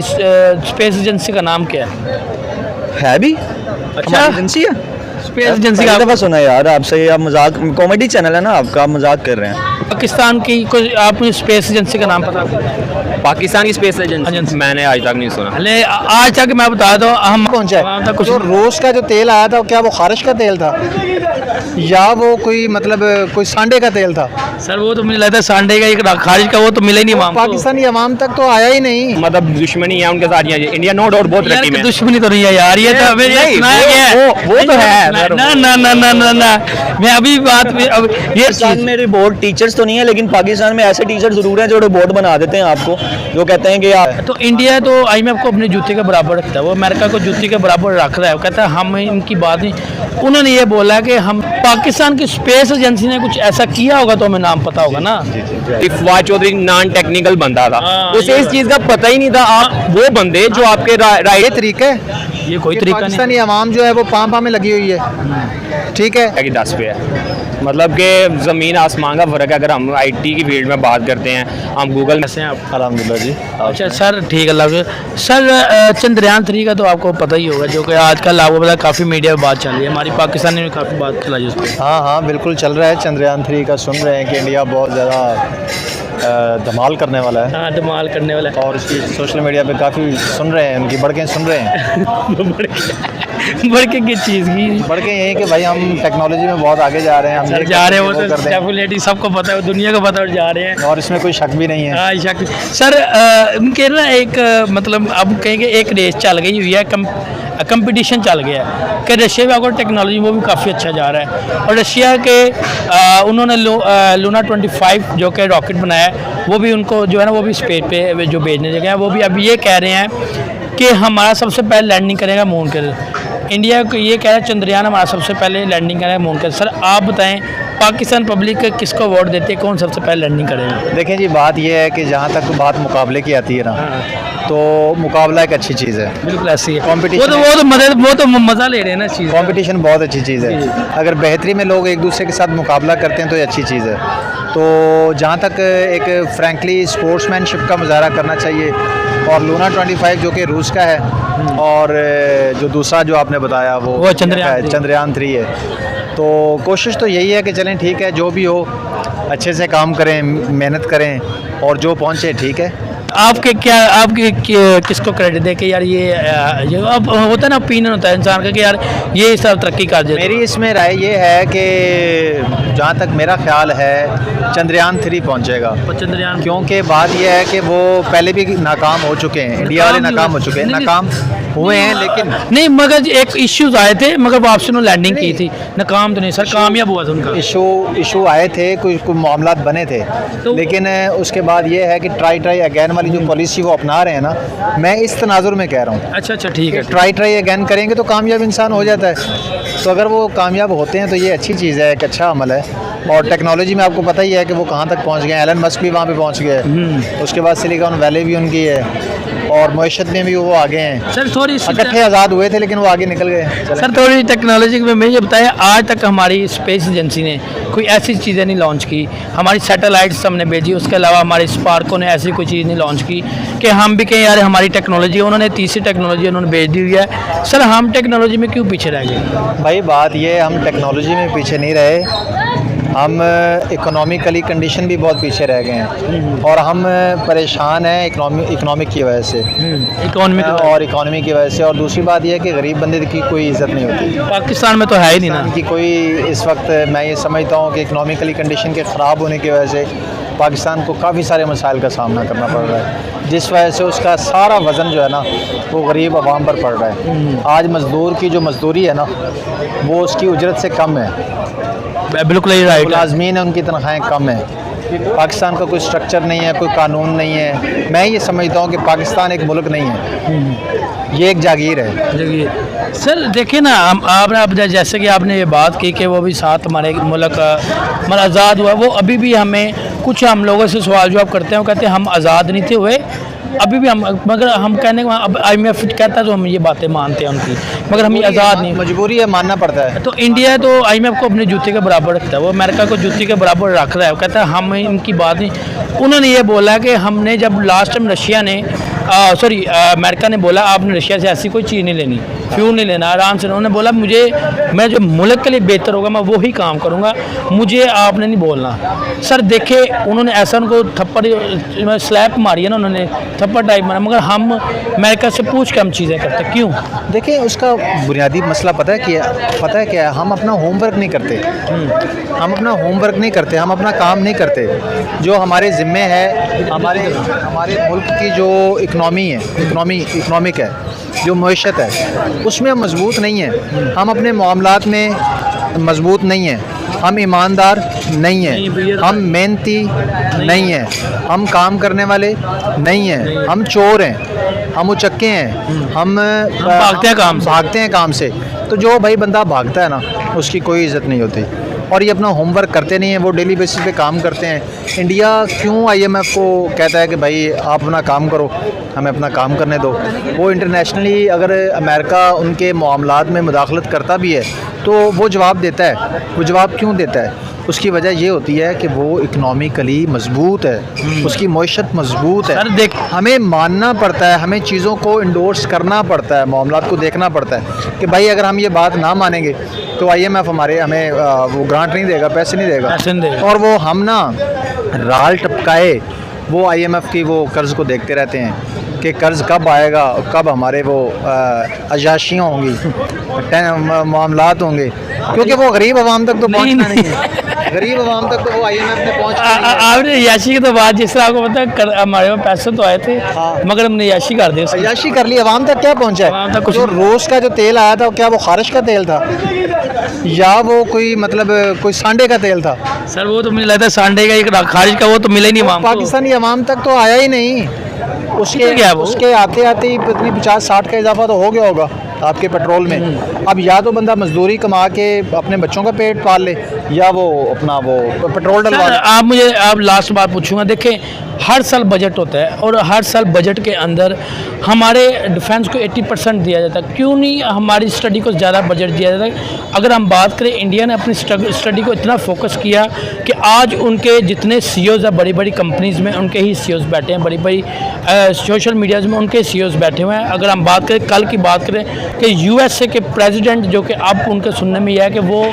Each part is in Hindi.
स्पेस एजेंसी का नाम क्या है भी अच्छा एजेंसी है। स्पेस एजेंसी पहली का दफा सुना यार आपसे, ये आप मजाक, कॉमेडी चैनल है ना आपका, आप मजाक कर रहे हैं। पाकिस्तान की कोई आपको स्पेस एजेंसी का नाम पता पाकिस्तान की स्पेस एजेंसी एजेंसी। मैंने आज तक नहीं सुना। पहले आज तक मैं बता दूं हम पहुंचा वहाँ है तक कुछ जो रूस का जो तेल आया था क्या वो खारिश का तेल था या वो कोई मतलब कोई सांडे का तेल था? सर वो तो मुझे लगता है सांडे का एक खारिज का वो तो मिले ही नहीं वहाँ पाकिस्तानी अवाम तक तो आया ही नहीं। मतलब दुश्मनी है उनके साथ, ये इंडिया नो डाउट बहुत तरक्की में है। दुश्मनी तो नहीं है यार, ये तो हमें ये नहीं, सुनाया गया है। वो तो है। ना ना ना ना ना ना मैं अभी बात में अब ये पाकिस्तान में रिपोर्ट टीचर्स तो नहीं है, लेकिन पाकिस्तान में ऐसे टीचर जरूर हैं जो रिपोर्ट बना देते हैं आपको, जो कहते हैं कि आप तो इंडिया तो IMF को अपने जूते के बराबर रखता है, वो अमेरिका को जूते के बराबर रख रहा है। वो कहता है हम इनकी बात नहीं, उन्होंने ये बोला कि हम पाकिस्तान की स्पेस एजेंसी ने कुछ ऐसा किया होगा तो हमें नाम पता होगा ना। इफवाज चौधरी नॉन टेक्निकल बंदा था, हाँ, उसे इस चीज का पता ही नहीं था। आप वो बंदे जो आपके ये राइट तरीका है ये कोई कि तरीका नहीं। पाकिस्तानी अवाम जो है वो पाम में लगी हुई है, ठीक है। की 10 पे है, मतलब कि ज़मीन आसमान का फ़र्क है। अगर हम IT की फील्ड में बात करते हैं, हम गूगल में कैसे हैं आप? अल्हम्दुलिल्लाह जी। अच्छा सर ठीक है अल्लाह हाफ़िज़। सर चंद्रयान 3 का तो आपको पता ही होगा, जो कि आजकल आपको पता है काफ़ी मीडिया में बात चल रही है, हमारी पाकिस्तानी में काफ़ी बात चलाई उस पर। हाँ हाँ बिल्कुल चल रहा है। चंद्रयान 3 का सुन रहे हैं कि इंडिया बहुत ज़्यादा धमाल करने वाला है हाँ धमाल करने वाला और इसकी सोशल मीडिया पे काफ़ी सुन रहे हैं, उनकी बढ़के सुन रहे हैं। बढ़ के किस चीज़ की बढ़के यही कि भाई हम टेक्नोलॉजी में बहुत आगे जा रहे हैं, हम सर ये जा रहे हैं, कर वो दें, तो कर दें। डेफिनेटली सबको पता है, दुनिया को पता है, जा रहे हैं। और इसमें कोई शक भी नहीं है। हाँ शक सर उनके ना एक मतलब अब कहेंगे एक रेस चल गई हुई है, कंपटीशन चल गया है कि रशिया में अगर टेक्नोलॉजी वो भी काफ़ी अच्छा जा रहा है। और रशिया के उन्होंने लूना 25 जो कि रॉकेट बनाया है, वो भी उनको जो है ना वो भी स्पेस पे जो भेजने जगह है, वो भी अब ये कह रहे हैं कि हमारा सबसे पहले लैंडिंग करेगा मून के। इंडिया को ये कह रहा है चंद्रयान हमारा सबसे पहले लैंडिंग करेगा मून के। सर आप बताएं पाकिस्तान पब्लिक किसको वोट देती है, कौन सबसे पहले लैंडिंग करेगा? देखें जी बात यह है कि जहाँ तक बात मुकाबले की आती है ना, तो मुकाबला एक अच्छी चीज़ है। बिल्कुल ऐसी है। Competition वो तो मज़ा ले रहे हैं ना इस चीज़ का। कंपटीशन बहुत अच्छी चीज़ है। अगर बेहतरी में लोग एक दूसरे के साथ मुकाबला करते हैं तो ये अच्छी चीज़ है। तो जहाँ तक एक फ्रैंकली स्पोर्ट्समैनशिप का मुजाहरा करना चाहिए। और लूना 25 जो कि रूस का है, और जो दूसरा जो आपने बताया वो चंद्रयान 3 है। तो कोशिश तो यही है कि चलें ठीक है, जो भी हो अच्छे से काम करें, मेहनत करें और जो पहुँचे ठीक है। आपके किसको क्रेडिट दे कि यार ये अब होता है ना, ओपिनियन होता है इंसान का कि यार ये सब तरक्की कर जाए। मेरी इसमें राय ये है कि जहाँ तक मेरा ख्याल है चंद्रयान 3 पहुँचेगा। चंद्रयान क्योंकि बात यह है कि वो पहले भी नाकाम हो चुके हैं, इंडिया वाले नाकाम हो चुके हैं, नाकाम हुए हैं लेकिन नहीं, मगर एक इश्यूज आए थे, मगर वापस उन्होंने लैंडिंग की थी, नाकाम तो नहीं सर, कामयाब हुआ था उनका। इशू आए थे, कुछ मामला बने थे, लेकिन उसके बाद ये है कि ट्राई अगैन वाली जो पॉलिसी वो अपना रहे हैं ना, मैं इस तनाजुर में कह रहा हूँ। अच्छा ठीक है। ट्राई अगैन करेंगे तो कामयाब इंसान हो जाता है। तो अगर वो कामयाब होते हैं तो ये अच्छी चीज़ है, एक अच्छा अमल है। और टेक्नोलॉजी में आपको पता ही है कि वो कहाँ तक पहुँच गए हैं। एलन मस्क भी वहाँ पे पहुँच गए, उसके बाद सिलिकॉन वैली भी उनकी है, और मईशत में भी वो आगे हैं। सर थोड़ी इकट्ठे आज़ाद हुए थे लेकिन वो आगे निकल गए। सर थोड़ी टेक्नोलॉजी में ये बताया, आज तक हमारी स्पेस एजेंसी ने कोई ऐसी चीज़ें नहीं लॉन्च की। हमारी सैटेलाइट्स हमने भेजी, उसके अलावा हमारे स्पार्को ने ऐसी कोई चीज़ नहीं लॉन्च की कि हम भी कहें यार हमारी टेक्नोलॉजी, उन्होंने तीसरी टेक्नोलॉजी उन्होंने भेज दी हुई है। सर हम टेक्नोलॉजी में क्यों पीछे रह गए? भाई बात ये है, हम टेक्नोलॉजी में पीछे नहीं रहे, हम इकोनॉमिकली कंडीशन भी बहुत पीछे रह गए हैं और हम परेशान हैं इकोनॉमिक की वजह से, इकोनॉमी की वजह से। और दूसरी बात यह है कि गरीब बंदे की कोई इज़्ज़त नहीं होती पाकिस्तान में, तो है ही नहीं ना कि कोई। इस वक्त मैं ये समझता हूँ कि इकोनॉमिकली कंडीशन के ख़राब होने की वजह से पाकिस्तान को काफ़ी सारे मसाइल का सामना करना पड़ रहा है, जिस वजह से उसका सारा वज़न जो है ना वो गरीब आवाम पर पड़ रहा है। आज मज़दूर की जो मज़दूरी है ना वो उसकी उजरत से कम है, बिल्कुल ही राइट। मुलाजमीन है उनकी तनख्वाहें कम है। पाकिस्तान का कोई स्ट्रक्चर नहीं है, कोई कानून नहीं है। मैं ये समझता हूँ कि पाकिस्तान एक मुल्क नहीं है, ये एक जागीर है। सर देखिए ना, आपने जैसे कि आपने ये बात की कि वो भी साथ हमारे मुल्क मतलब आज़ाद हुआ, वो अभी भी हमें कुछ हम लोगों से सवाल जवाब करते हैं, वो कहते हैं हम आज़ाद नहीं थे हुए, अभी भी हम, मगर हम कहने को अब IMF कहता है तो हम ये बातें मानते हैं उनकी, मगर हम ये आज़ाद नहीं। मजबूरी है, मानना पड़ता है। तो इंडिया तो IMF को अपने जूते के बराबर रखता है, वो अमेरिका को जूते के बराबर रख रहा है। वो कहता है हम इनकी बात नहीं। उन्होंने ये बोला कि हमने जब लास्ट टाइम रशिया ने अमेरिका ने बोला आपने रशिया से ऐसी कोई चीज़ नहीं लेनी, फ्यूल नहीं लेना, आराम से। उन्होंने बोला मुझे, मैं जो मुल्क के लिए बेहतर होगा मैं वही काम करूँगा, मुझे आपने नहीं बोलना। सर देखे उन्होंने ऐसा उनको थप्पड़ स्लैप मारी है ना, उन्होंने थप्पड़ टाइप मारा, मगर हम अमेरिका से पूछ के हम चीज़ें करते क्यों? देखिए उसका बुनियादी मसला पता है क्या है? हम अपना होमवर्क नहीं करते। हम अपना होमवर्क नहीं करते, हम अपना काम नहीं करते। जो हमारे ज़िम्मे है, हमारे मुल्क की जो इकनॉमिक है, जो मईशत है, उसमें हम मजबूत नहीं हैं। हम अपने मामलात में मजबूत नहीं हैं, हम ईमानदार नहीं हैं, हम मेहनती नहीं हैं, हम काम करने वाले नहीं हैं, हम चोर हैं, हम उचक्के हैं, हम भागते हैं काम से। तो जो भाई बंदा भागता है ना, उसकी कोई इज़्ज़त नहीं होती। और ये अपना होमवर्क करते नहीं हैं, वो डेली बेसिस पे काम करते हैं। इंडिया क्यों IMF को कहता है कि भाई आप अपना काम करो, हमें अपना काम करने दो? वो इंटरनेशनली अगर अमेरिका उनके मामलात में मुदाखलत करता भी है तो वो जवाब देता है। वो जवाब क्यों देता है? उसकी वजह ये होती है कि वो इकनॉमिकली मजबूत है, उसकी मईशत मजबूत है। सर देख, हमें मानना पड़ता है, हमें चीज़ों को इंडोर्स करना पड़ता है, मामलात को देखना पड़ता है कि भाई अगर हम ये बात ना मानेंगे तो IMF हमें वो ग्रांट नहीं देगा, पैसे नहीं देगा। और वो हम ना राल टपकाए वो IMF की वो कर्ज़ को देखते रहते हैं कि कर्ज़ कब आएगा, कब हमारे वो अयाशियाँ होंगी, मामलात होंगे, क्योंकि वो गरीब आवाम तक तो पहुँचना नहीं है। गरीब आवाम तक तो वो IMF ने पहुँच आपने याशी की तो बात, जिस तरह आपको पता है हमारे पास पैसे तो आए थे, मगर हमने याशी कर दी। अयाशी कर ली, आवाम तक क्या पहुँचा है? जो रोज़ का जो तेल आया था क्या वो खारिश का तेल था या वो कोई मतलब कोई सांडे का तेल था? सर वो तो मुझे लगता है सांडे का, एक खारिज का, वो तो मिले नहीं वहाँ पाकिस्तानी आवाम तक तो आया ही नहीं। उसके आते आते ही पत्नी 50-60 का इजाफा तो हो गया होगा आपके पेट्रोल में। अब या तो बंदा मजदूरी कमा के अपने बच्चों का पेट पाल ले या वो अपना वो पेट्रोल डलवा ले। आप लास्ट बात पूछूंगा, देखें हर साल बजट होता है और हर साल बजट के अंदर हमारे डिफेंस को 80% दिया जाता है। क्यों नहीं हमारी स्टडी को ज़्यादा बजट दिया जाता है? अगर हम बात करें, इंडिया ने अपनी स्टडी को इतना फोकस किया कि आज उनके जितने CEOs हैं बड़ी बड़ी कंपनीज़ में, उनके ही CEOs बैठे हैं, बड़ी बड़ी सोशल मीडियाज़ में उनके CEOs बैठे हुए हैं। अगर हम बात करें, कल की बात करें कि USA के प्रेसिडेंट, जो कि अब उनके सुनने में यह है कि वो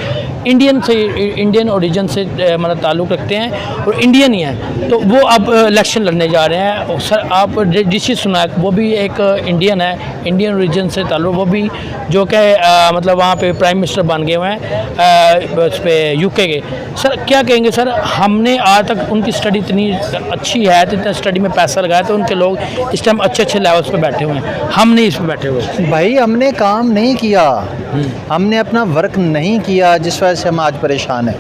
इंडियन ओरिजिन से मतलब ताल्लुक़ रखते हैं और इंडियन ही हैं, तो वो अब इलेक्शन लड़ने जा रहे हैं। और सर आप ऋषि सुनाक, वो भी एक इंडियन है, इंडियन ओरिजिन से ताल्लुक़, वो भी जो कि मतलब वहाँ पे प्राइम मिनिस्टर बन गए हुए हैं उस पर UK के। सर क्या कहेंगे सर, हमने आज तक उनकी स्टडी इतनी अच्छी है, तो इतना स्टडी में पैसा लगाया, तो उनके लोग इस टाइम अच्छे लेवल्स पर बैठे हुए हैं, हम नहीं इस पर बैठे हुए। भाई हमने काम नहीं किया, हमने अपना वर्क नहीं किया, जिस वजह से हम आज परेशान हैं।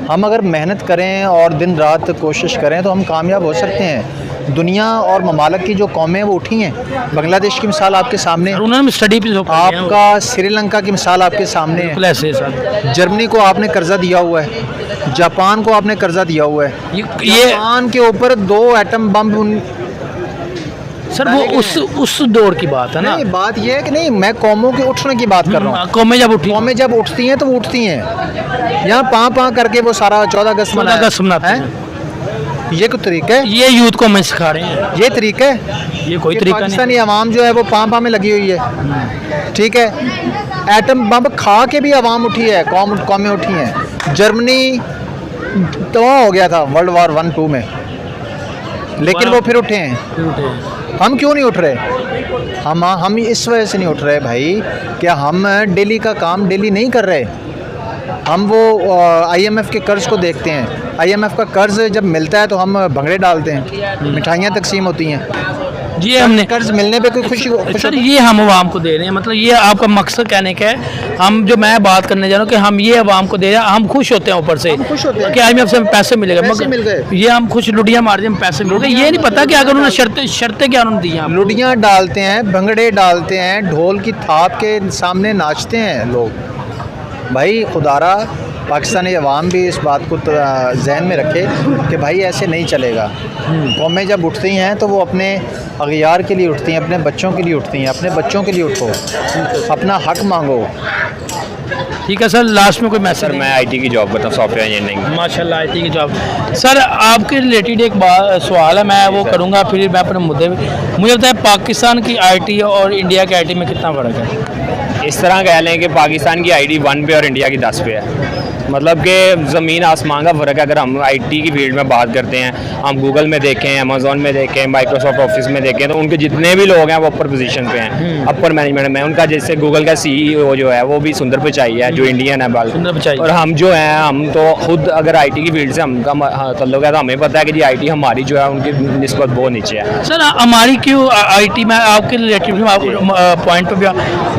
हम अगर मेहनत करें और दिन रात कोशिश करें तो हम कामयाब हो सकते हैं। दुनिया और ममालक की जो कौमें वो उठी हैं। बांग्लादेश की मिसाल आपके सामने है, उन्होंने स्टडी भी आपका श्रीलंका की मिसाल आपके सामने है। जर्मनी को आपने कर्जा दिया हुआ है, जापान को आपने कर्जा दिया हुआ है। जापान के ऊपर 2 एटम बम सर वो उस दौर की बात है ना। नहीं, बात ये है कि नहीं, मैं कौमों के उठने की बात कर रहा हूँ। कौमें जब उठती हैं तो वो उठती हैं, यहाँ पाँ करके वो सारा 14 अगस्त मनाते हैं। ये कोई तरीका है? ये यूथ को हमें सिखा रहे हैं, ये तरीका है? ये कोई तरीका नहीं। पाकिस्तानी आवाम जो है वो पाँ में लगी हुई है, ठीक है। एटम बम खा के भी आवाम उठी है, कौमें उठी हैं। जर्मनी तबाह हो गया था World War I 2 में, लेकिन वो फिर उठे हैं। हम क्यों नहीं उठ रहे? हम इस वजह से नहीं उठ रहे भाई, क्या हम डेली का काम डेली नहीं कर रहे? हम वो IMF के कर्ज़ को देखते हैं। IMF का कर्ज़ जब मिलता है तो हम भंगड़े डालते हैं, मिठाइयाँ तकसीम होती हैं। ये हमने कर्ज मिलने पे कोई खुशी सर, ये हम आवाम को दे रहे हैं, मतलब ये आपका मकसद कहने का है। हम जो मैं बात करने जा रहा हूँ कि हम ये आवाम को दे रहे हैं, हम खुश होते हैं ऊपर से कि IMF से हमें पैसे मिलेगा, मगर ये हम खुश लुडियाँ मार दें, पैसे मिल गए। ये नहीं पता कि अगर उन्होंने शर्तें क्या उन्होंने दी हैं। लुडियाँ डालते हैं, भंगड़े डालते हैं, ढोल की थाप के सामने नाचते हैं लोग। भाई खुदारा पाकिस्तानी अवाम भी इस बात को जहन में रखे कि भाई ऐसे नहीं चलेगा। कौमें जब उठती हैं तो वो अपने अगियार के लिए उठती हैं, अपने बच्चों के लिए उठती हैं। अपने बच्चों के लिए उठो, अपना हक मांगो। ठीक है सर, लास्ट में कोई मैसेज? सर मैं आईटी की जॉब करता हूँ, सॉफ्टवेयर इंजीनियरिंग। माशाल्लाह आईटी की जॉब। सर आपके रिलेटेड एक सवाल है, मैं वो करूँगा फिर मैं अपने मुद्दे मुझे बताया पाकिस्तान की आईटी और इंडिया की आईटी में कितना फ़र्क है? इस तरह कह लें कि पाकिस्तान की आईटी 1 पे और इंडिया की 10 पे है। मतलब कि ज़मीन आसमान का फ़र्क है। अगर हम आईटी की फील्ड में बात करते हैं, हम गूगल में देखें, अमेज़ॉन में देखें, माइक्रोसॉफ्ट ऑफिस में देखें, तो उनके जितने भी लोग हैं वो अपर पोजीशन पे हैं, अपर मैनेजमेंट में। उनका जैसे गूगल का सीईओ जो है वो भी सुंदर पिचाई है, जो इंडियन है सुंदर पिचाई। और हम जो हैं, हम तो खुद अगर आईटी की फील्ड से हमका तल्लुक़ है तो हमें पता है कि जी आईटी हमारी जो है उनकी निस्बत बहुत नीचे है। सर हमारी क्यों आईटी में आपके रिलेटिव पॉइंट पर भी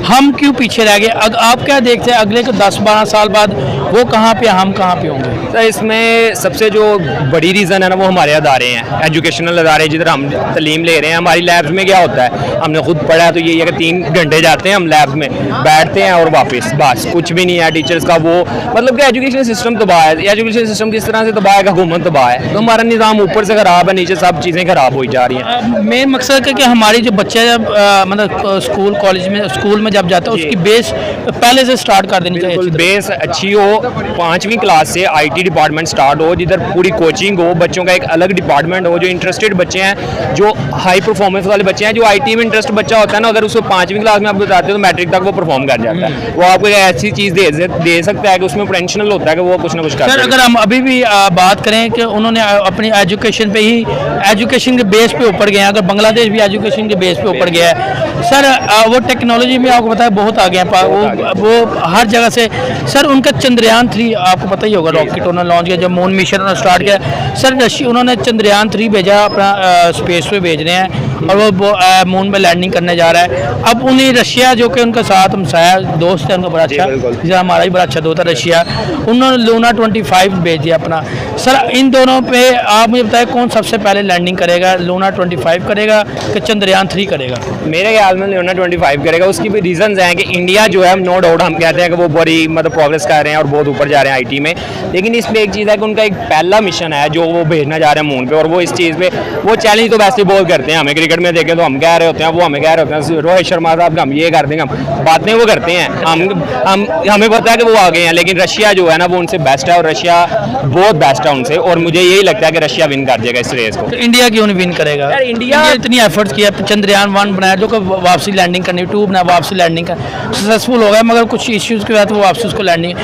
हम क्यों पीछे रह गए? आप क्या देखते हैं अगले के 10-12 साल बाद वो कहाँ पे, हम कहाँ पे होंगे? सर इसमें सबसे जो बड़ी रीज़न है ना वो हमारे अदारे हैं, एजुकेशनल अदारे जिधर हम तालीम ले रहे हैं। हमारी लैब्स में क्या होता है, हमने खुद पढ़ा है तो ये है कि 3 घंटे जाते हैं हम लैब्स में, बैठते हैं और वापस बस, कुछ भी नहीं है। टीचर्स का वो मतलब कि एजुकेशन सिस्टम तबाह है। एजुकेशन सिस्टम किस तरह से तबाह है, हुकूमत तबाह है, तो हमारा निज़ाम ऊपर से ख़राब है, नीचे सब चीज़ें ख़राब हो जा रही हैं। मेन मकसद है कि हमारी जो बच्चे जब मतलब स्कूल कॉलेज में स्कूल में जब जाता है उसकी बेस पहले से स्टार्ट कर देनी चाहिए। बेस अच्छी हो, 5वीं क्लास से आईटी डिपार्टमेंट स्टार्ट हो, जिधर पूरी कोचिंग हो, बच्चों का एक अलग डिपार्टमेंट हो, जो इंटरेस्टेड बच्चे हैं, जो हाई परफॉर्मेंस वाले बच्चे हैं, जो आईटी में इंटरेस्ट बच्चा होता है ना, अगर उसको 5वीं क्लास में आप बताते हो तो मैट्रिक तक वो परफॉर्म कर जाता है। वो आपको एक ऐसी चीज़ दे सकता है कि उसमें पोटेंशियल होता है कि वो कुछ ना कुछ कर। सर अगर हम अभी भी बात करें कि उन्होंने अपनी एजुकेशन पे ही एजुकेशन के बेस पे ऊपर गए हैं, अगर बांग्लादेश भी एजुकेशन के बेस पे ऊपर गया है सर, वो टेक्नोलॉजी में आपको पता है बहुत आगे हैं, वो हर जगह से। सर उनका चंद्रयान 3 आपको पता ही होगा, रॉकेट उन्होंने लॉन्च किया, जब मून मिशन उन्होंने स्टार्ट किया। सर उन्होंने चंद्रयान 3 भेजा, अपना स्पेस पे भेज रहे हैं और वो मून में लैंडिंग करने जा रहा है। अब उन्हें रशिया जो कि उनका साथ हमसाया दोस्त है उनका बड़ा अच्छा, जैसे हमारा भी बड़ा अच्छा दोस्त है रशिया, उन्होंने लूना 25 भेज दिया अपना। सर इन दोनों पे आप मुझे बताएं कौन सबसे पहले लैंडिंग करेगा, लूना 25 करेगा कि चंद्रयान 3 करेगा? मेरे ख्याल में लूना 25 करेगा। उसकी भी रीजंस हैं कि इंडिया जो है नो डाउट हम कहते हैं कि वो बड़ी मतलब प्रोग्रेस कर रहे हैं और बहुत ऊपर जा रहे हैं आईटी में, लेकिन इसमें एक चीज़ है कि उनका एक पहला मिशन है जो वो भेजना जा रहे हैं मून पे, और वो इस चीज़ पे वो चैलेंज तो वैसे बहुत करते हैं। हमें क्रिकेट में देखें तो हम कह रहे होते हैं, वो हमें कह रहे होते हैं रोहित शर्मा साहब हम ये कर देंगे, हम बातें वो करते हैं, हम हमें पता है कि वो आगे हैं, लेकिन रशिया जो है ना वो उनसे बेस्ट है और रशिया बहुत बेस्ट है उनसे, और मुझे यही लगता है कि रशिया विन कर देगा इस रेस को। तो इंडिया क्यों नहीं विन करेगा? इंडिया इतनी एफर्ट्स किया, चंद्रयान 1 बनाया जो कि वापसी लैंडिंग करनी, 2 बनाया वापसी लैंडिंग कर सक्सेसफुल हो गया, मगर कुछ इश्यूज के बाद वो वापसी उसको लैंडिंग।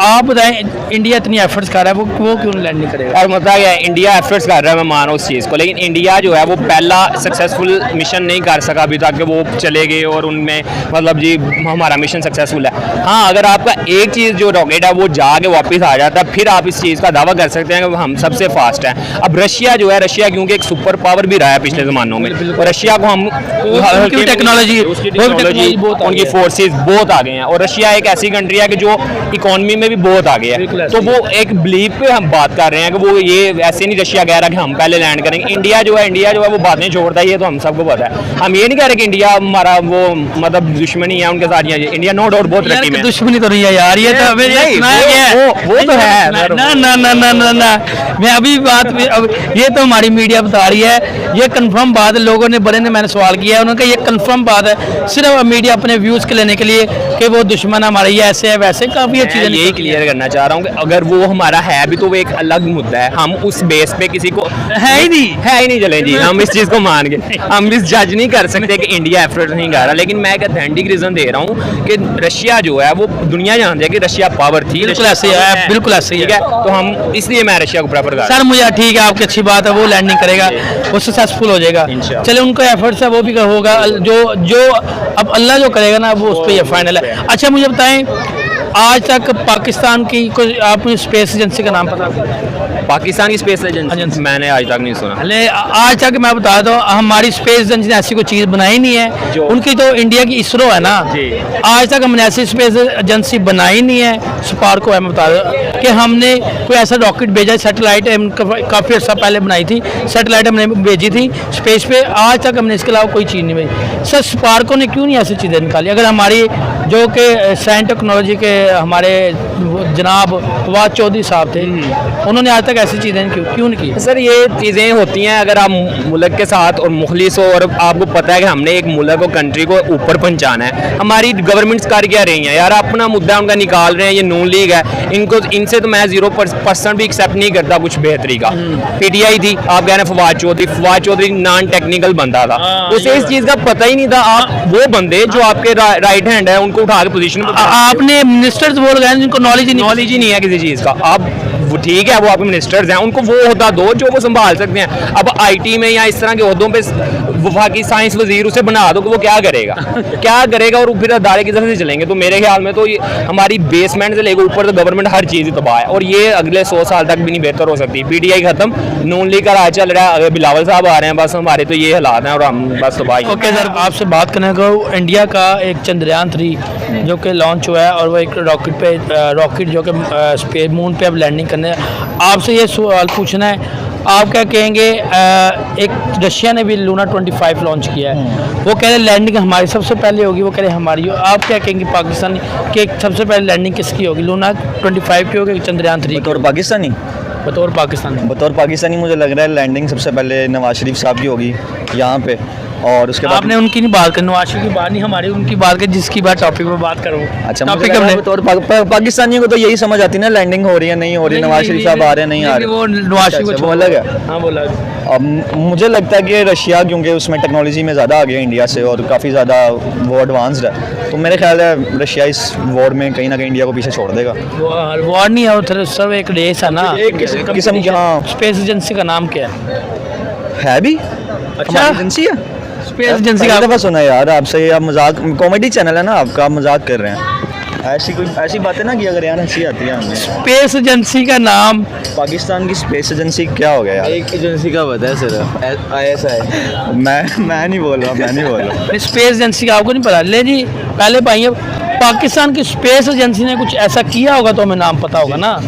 आप बताएं इंडिया इतनी एफर्ट्स कर रहा है वो क्यों लैंडिंग करेगा? और मतलब है इंडिया एफर्ट्स कर रहा है, मैं मान रहा हूँ उस चीज़ को, लेकिन इंडिया जो है वो पहला सक्सेसफुल मिशन नहीं कर सका अभी तक कि वो चले गए और उनमें मतलब जी हमारा मिशन सक्सेसफुल है। हाँ अगर आपका एक चीज़ जो रॉकेट है वो जाके वापस आ जाता है फिर आप इस चीज़ का दावा कर सकते हैं कि हम सबसे फास्ट है। अब रशिया जो है, रशिया क्योंकि एक सुपर पावर भी रहा है पिछले ज़मानों में, और रशिया को हम टेक्नोलॉजी उनकी फोर्सेज बहुत आगे हैं, और रशिया एक ऐसी कंट्री है कि जो इकोनॉमी में भी बहुत आगे है। तो वो एक बिलीव पे हम बात कर रहे हैं कि वो ये ऐसे नहीं रशिया कह रहा कि हम पहले लैंड करेंगे। इंडिया जो है वो बातें छोड़ता है, ये तो हम सबको पता है। हम ये नहीं कह रहे कि इंडिया हमारा वो मतलब दुश्मनी है उनके साथ, इंडिया नो डाउट बहुत तरक्की में। दुश्मनी तो नहीं है यार, ये तो वो तो है ना। मैं अभी बात ये तो हमारी मीडिया बता रही है, ये कंफर्म बात है, लोगों ने बड़े ने मैंने सवाल किया है, उन्होंने कहा ये कंफर्म बात है, सिर्फ मीडिया अपने व्यूज के लेने के लिए कि वो दुश्मन हमारे ये ऐसे है वैसे, काफी अच्छी चीजें यही क्लियर करना चाह रहा हूँ कि अगर वो हमारा है भी तो वो एक अलग मुद्दा है, हम उस बेस पे किसी को है ही नहीं चले जी, हम इस चीज को मान के हम इस जज नहीं कर सकते कि इंडिया एफर्ट नहीं कर रहा, लेकिन मैं एक ऑथेंटिक रीजन दे रहा हूँ कि रशिया जो है वो दुनिया जानती है कि रशिया पावर थी, बिल्कुल ऐसे है, बिल्कुल ऐसे ठीक है। तो हम इसलिए मैं रशिया को प्रेफर कर रहा हूं। सर मुझे ठीक है, आपकी अच्छी बात है, वो लैंडिंग करेगा, वो सक्सेसफुल हो जाएगा, चले उनका एफर्ट्स है वो भी होगा, जो अब अल्लाह जो करेगा ना वो उस पर यह फाइनल है। अच्छा मुझे बताएं आज तक पाकिस्तान की कोई आपने स्पेस एजेंसी का नाम पता? पाकिस्तान की स्पेस एजेंसी मैंने आज तक नहीं सुना। अरे आज तक मैं बता दूं हमारी स्पेस एजेंसी ने ऐसी कोई चीज़ बनाई नहीं है, उनकी तो इंडिया की इसरो है ना, आज तक हमने ऐसी स्पेस एजेंसी बनाई नहीं है। स्पार्को है, मैं बता दूं कि हमने कोई ऐसा रॉकेट भेजा, सैटेलाइट काफ़ी अर्सा पहले बनाई थी, सैटेलाइट हमने भेजी थी स्पेस पे, आज तक हमने इसके अलावा कोई चीज़ नहीं भेजी। सर स्पार्को ने क्यों नहीं ऐसी चीज़ें निकाली? अगर हमारी जो कि साइंस टेक्नोलॉजी के हमारे जनाब फवाद चौधरी साहब थे, उन्होंने आज तक ऐसी चीज़ें क्यों नहीं की? सर ये चीज़ें होती हैं अगर आप मुल्क के साथ और मुखलिस हो और आपको पता है कि हमने एक मुल्क और कंट्री को ऊपर पहुंचाना है। हमारी गवर्नमेंट्स कर क्या रही हैं यार, अपना मुद्दा उनका निकाल रहे हैं। ये नून लीग है, इनसे तो मैं 0% भी एक्सेप्ट नहीं करता कुछ बेहतरी का। PTI थी, आप कह रहे हैं फवाद चौधरी नॉन टेक्निकल बंदा था, उसे इस चीज़ का पता ही नहीं था। आप वो बंदे जो आपके राइट हैंड है उनको उठा के पोजीशन आपने मिनिस्टर्स बोल गए जिनको नॉलेज ही नहीं है किसी चीज़ का। आप वो ठीक है, वो आपके मिनिस्टर्स हैं, उनको वो होता दो जो वो संभाल सकते हैं। अब IT में या इस तरह के ओहदों पे वफाकी साइंस वजीर उसे बना दो कि वो क्या करेगा क्या करेगा, और फिर अदारे की तरफ से चलेंगे। तो मेरे ख्याल में तो ये हमारी बेसमेंट से लेकर ऊपर तो गवर्नमेंट हर चीज़ ही तबाह है, और ये अगले 100 साल तक भी नहीं बेहतर हो सकती। PTI खत्म, नून लीग का राज चल रहा है, अगर बिलावल साहब आ रहे हैं, बस हमारे तो ये हालात हैं और हम बस तबाही। ओके सर, आपसे बात करने को इंडिया का एक चंद्रयान 3 जो कि लॉन्च हुआ है और वो एक रॉकेट जो कि मून पे अब लैंडिंग करने, आपसे ये सवाल पूछना है, आप क्या कहेंगे? एक रशिया ने भी लूना 25 लॉन्च किया है, वो कह रहे लैंडिंग हमारी सबसे पहले होगी, वो कह रहे हमारी हो। आप क्या कहेंगे पाकिस्तान की सबसे पहले लैंडिंग किसकी होगी, लूना 25 की होगी चंद्रयान 3 बतौर पाकिस्तानी? बतौर पाकिस्तानी मुझे लग रहा है लैंडिंग सबसे पहले नवाज शरीफ साहब की होगी यहाँ पे, और उसके बाद आपने उनकी नहीं बात करनी, नवाज शरीफ की बात नहीं, हमारी उनकी बात कर, जिसकी बात टॉपिक पे बात करूँ। अच्छा, मुझे लग रहा है बतौर पाकिस्तानियों को तो यही समझ आती है ना, लैंडिंग हो रही है नहीं हो रही, नवाज शरीफ साहब आ रहे हैं नहीं आ रहे, वो नवाज शरीफ वो अलग है। हाँ बोला। अब मुझे लगता है कि रशिया क्योंकि उसमें टेक्नोलॉजी में ज़्यादा आगे है इंडिया से और काफ़ी ज़्यादा वो एडवांस्ड है, तो मेरे ख्याल है रशिया इस वॉर में कहीं ना कहीं इंडिया को पीछे छोड़ देगा। वॉर नहीं है, उधर सब एक रेस है ना, एक किस्म की। हाँ, स्पेस एजेंसी का नाम क्या है भी? अच्छा, एजेंसी है स्पेस एजेंसी का दफ़ा सुना है यार आपसे, आप मजाक, कॉमेडी चैनल है ना आपका, आप मजाक कर रहे हैं। ऐसी बातें ना कि अगर यार हंसी आती है हमें। स्पेस एजेंसी का नाम, पाकिस्तान की स्पेस एजेंसी क्या हो गया यार? एक एजेंसी का पता है सिर्फ, ISI। मैं नहीं बोल रहा स्पेस एजेंसी का आपको नहीं पता? ले जी, पहले भाई पाकिस्तान की स्पेस एजेंसी ने कुछ ऐसा किया होगा तो हमें नाम पता होगा ना।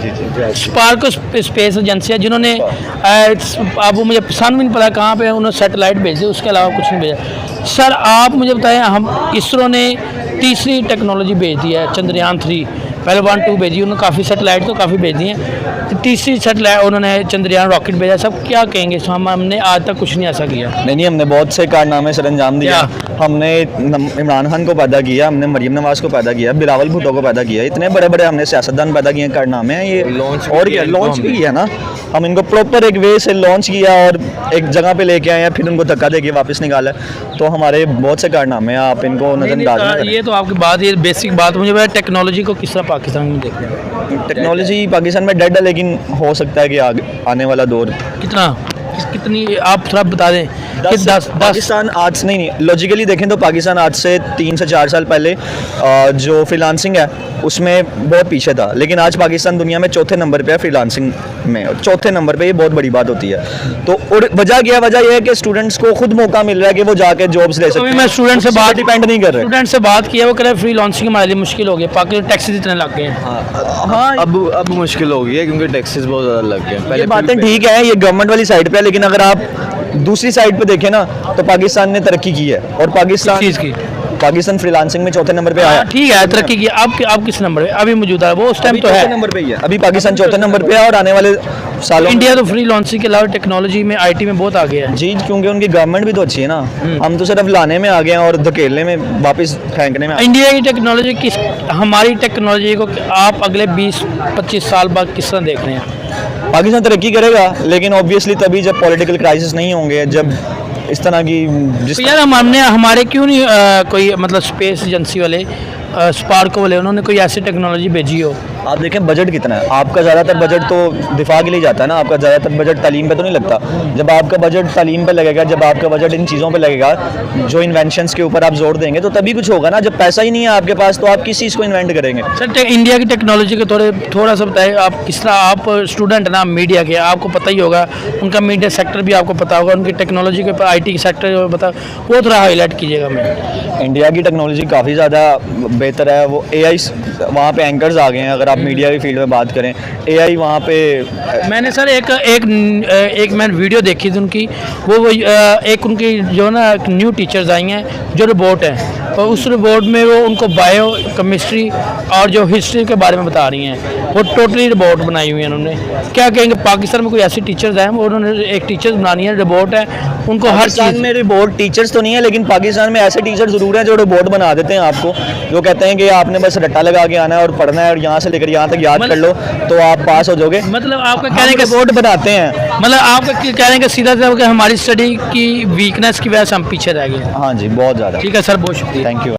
स्पार्क स्पेस एजेंसी है जिन्होंने अब मुझे पसंद भी नहीं पता कहाँ पे उन्होंने सैटेलाइट भेजे, उसके अलावा कुछ नहीं भेजा। सर आप मुझे बताएं, हम इसरो ने तीसरी टेक्नोलॉजी भेज दी है चंद्रयान 3, पहले 1, 2 भेजी उन्होंने, काफ़ी सैटेलाइट तो काफ़ी भेज दी हैं, तो तीसरी सैटेलाइट उन्होंने चंद्रयान रॉकेट भेजा। सब क्या कहेंगे? हमने आज तक कुछ नहीं ऐसा किया। नहीं, हमने बहुत से कारनामे सर अंजाम दिया। हमने इमरान खान को पैदा किया, हमने मरियम नवाज को पैदा किया, बिलावल भुट्टो को पैदा किया, इतने बड़े बड़े हमने सियासतदान पैदा किए, कारनामे हैं ये। और क्या लॉन्च भी किया ना, हम इनको प्रॉपर एक वे से लॉन्च किया और एक जगह पे लेके आए हैं, फिर उनको धक्का देके वापस निकाला, तो हमारे बहुत से कारनामे हैं, आप इनको नजरअंदाज ना करें। ये तो आपकी बात, ये बेसिक बात मुझे पता। टेक्नोलॉजी को किस तरह पाकिस्तान में देखते हैं? टेक्नोलॉजी पाकिस्तान में डेड है, लेकिन हो सकता है कि आने वाला दौर कितनी आप थोड़ा बता दें कि 10 पाकिस्तान आज नहीं लॉजिकली देखें तो पाकिस्तान आज से 3 से 4 साल पहले जो फ्रीलांसिंग है उसमें बहुत पीछे था, लेकिन आज पाकिस्तान दुनिया में 4थे नंबर पे है फ्रीलांसिंग में, और 4थे नंबर पे, ये बहुत बड़ी बात होती है। तो और वजह ये है कि स्टूडेंट्स को खुद मौका मिल रहा है कि वो जाके जॉब्स ले सकते हैं। मैं स्टूडेंट से बात डिपेंड नहीं कर रहे। स्टूडेंट से बात किया, वो कह रहे हैं फ्रीलांसिंग हमारे लिए मुश्किल हो गई, पाकिस्तान टैक्सेस इतने लग गए हैं। हाँ, अब मुश्किल हो गई है क्योंकि टैक्सेस बहुत ज़्यादा लग गए हैं। पहले बातें ठीक है, ये गवर्नमेंट वाली साइड पे है, लेकिन अगर आप दूसरी साइड पे देखें ना तो पाकिस्तान ने तरक्की की है, और पाकिस्तान फ्रीलांसिंग में 4थे नंबर पे आया। ठीक है, तरक्की की। अब किस नंबर पे अभी मौजूदा है? वो उस टाइम तो है नंबर पे ही है, अभी पाकिस्तान 4थे नंबर पे है, और आने वाले सालों इंडिया तो फ्रीलांसिंग के अलावा टेक्नोलॉजी में, IT में बहुत आगे है जी, क्योंकि उनकी गवर्नमेंट भी तो अच्छी है ना। हम तो सिर्फ लाने में आ गए हैं और धकेलने में, वापस फेंकने में। इंडिया की टेक्नोलॉजी किस, हमारी टेक्नोलॉजी को आप अगले 20-25 साल बाद किस तरह देख रहे हैं? पाकिस्तान तरक्की करेगा, लेकिन ऑब्वियसली तभी जब पॉलिटिकल क्राइसिस नहीं होंगे, जब इस तरह की तो यार हमारे क्यों नहीं कोई मतलब स्पेस एजेंसी वाले, स्पार्क वाले, उन्होंने कोई ऐसी टेक्नोलॉजी भेजी हो? आप देखें बजट कितना है आपका, ज़्यादातर बजट तो दिफा के लिए जाता है ना, आपका ज़्यादातर बजट तालीम पे तो नहीं लगता। जब आपका बजट तालीम पे लगेगा, जब आपका बजट इन चीज़ों पे लगेगा जो इन्वेंशंस के ऊपर आप जोर देंगे, तो तभी कुछ होगा ना। जब पैसा ही नहीं है आपके पास तो आप किस चीज़ को इन्वेंट करेंगे? सर इंडिया की टेक्नोलॉजी के थोड़ा सा बताइए, आप किस तरह, आप स्टूडेंट ना मीडिया के, आपको पता ही होगा, उनका मीडिया सेक्टर भी आपको पता होगा, उनकी टेक्नोलॉजी के ऊपर IT सेक्टर पता, वो थोड़ा हाईलाइट कीजिएगा। मैं इंडिया की टेक्नोलॉजी काफ़ी ज़्यादा बेहतर है, वो AI वहाँ पे एंकर्स आ गए हैं, अगर आप मीडिया की फील्ड में बात करें, AI वहाँ पे मैंने सर एक मैंने वीडियो देखी थी उनकी, वो एक उनकी जो ना न्यू टीचर्स आई हैं जो रोबोट हैं, और उस रोबोट में वो उनको बायो केमिस्ट्री और जो हिस्ट्री के बारे में बता रही हैं, वो टोटली रोबोट बनाई हुई हैं उन्होंने। क्या कहेंगे पाकिस्तान में कोई ऐसी टीचर्स हैं, उन्होंने एक टीचर्स बनानी है, रोबोट है, उनको हर पाकिस्तान चीज़ में रोबोट टीचर्स तो नहीं है, लेकिन पाकिस्तान में ऐसे टीचर ज़रूर हैं जो रोबोट बना देते हैं आपको, जो कहते हैं कि आपने बस रट्टा लगा के आना है और पढ़ना है और यहाँ से लेकर यहाँ तक याद कर लो तो आप पास हो जाओगे। मतलब आपका कहने का रोबोट बनाते हैं। मतलब आपका कहने का सीधा सा कि हमारी स्टडी की वीकनेस की वजह से हम पीछे रह गए। हाँ जी, बहुत ज़्यादा। ठीक है सर, बहुत शुक्रिया। Thank you.